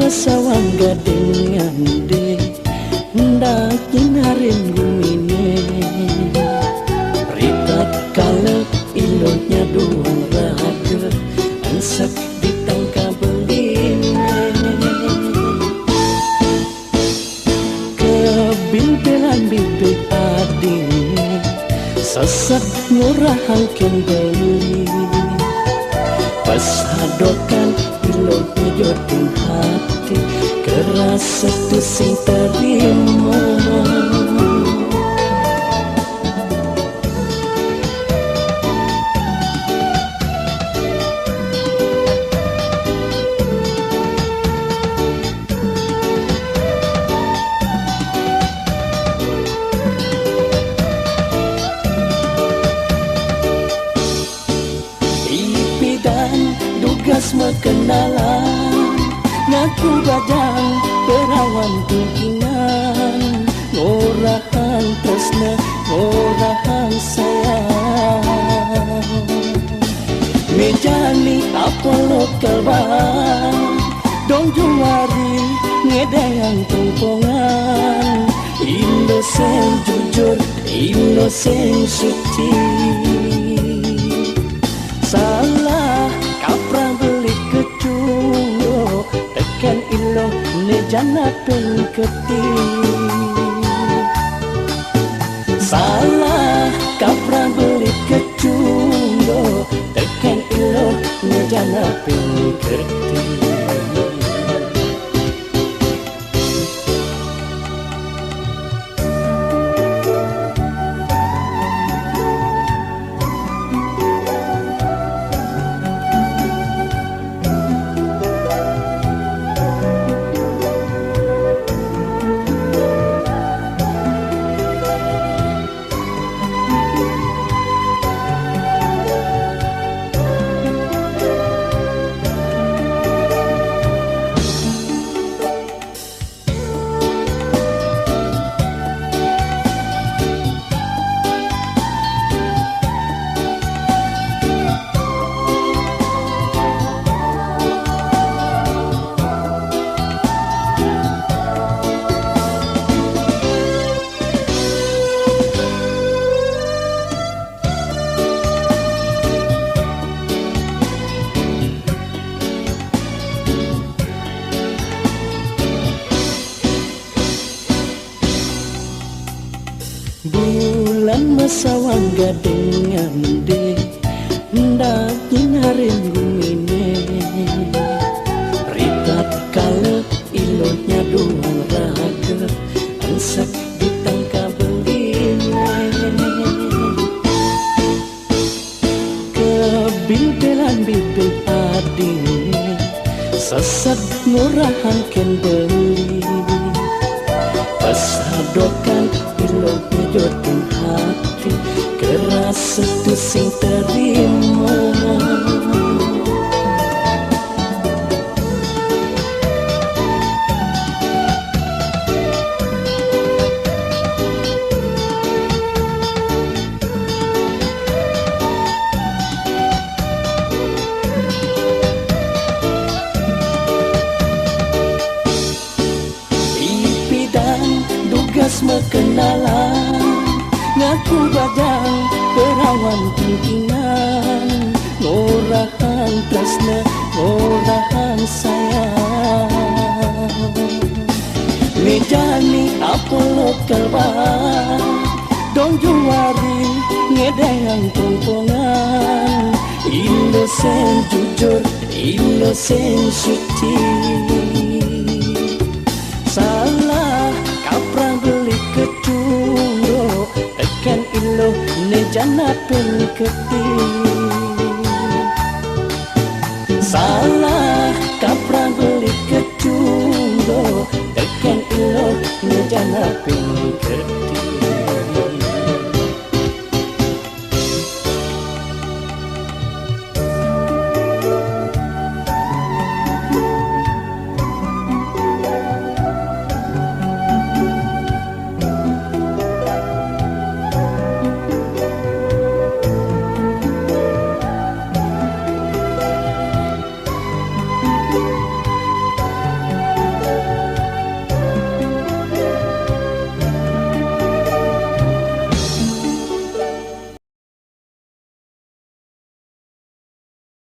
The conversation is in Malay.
masawang dengan de hendak nyinarin gumine rita kalau ilonya doang raga ansek ditangka beline kebilbilan bibit adine sesat ngurahan kembali pas hadokan iloknya jodoh hati kerasa tu sing terima tugas mengenalan ngaku badang perawan tuntunan ngorahan tresna ngorahan sayang mejani apa lokal bang dong jumari ngedayang tungpongan inosen jujur inosen suci salah kapra beli kecungo tekan ilo nejana pengketi salah kapra beli kecungo tekan ilo nejana pengketi bulan masawang dengan de hendak nyinarin gumine ritat kalau ilotnya doang raga ansek ditangka beline kebilbilan bibit adine sesat ngurahan kembali pas hadokan iloknya jodoh hati kerasa tu sing terima tugas mengenalan ngaku badang perawan tuntunan ngorahan tresna ngorahan sayang mejani apa lokal bang dong juari ngedayang tungpongan inosen jujur inosen suci salah kapra beli kecungo tekan ilo nejana pengketi salah kapra beli kecungo tekan ilo nejana pengketi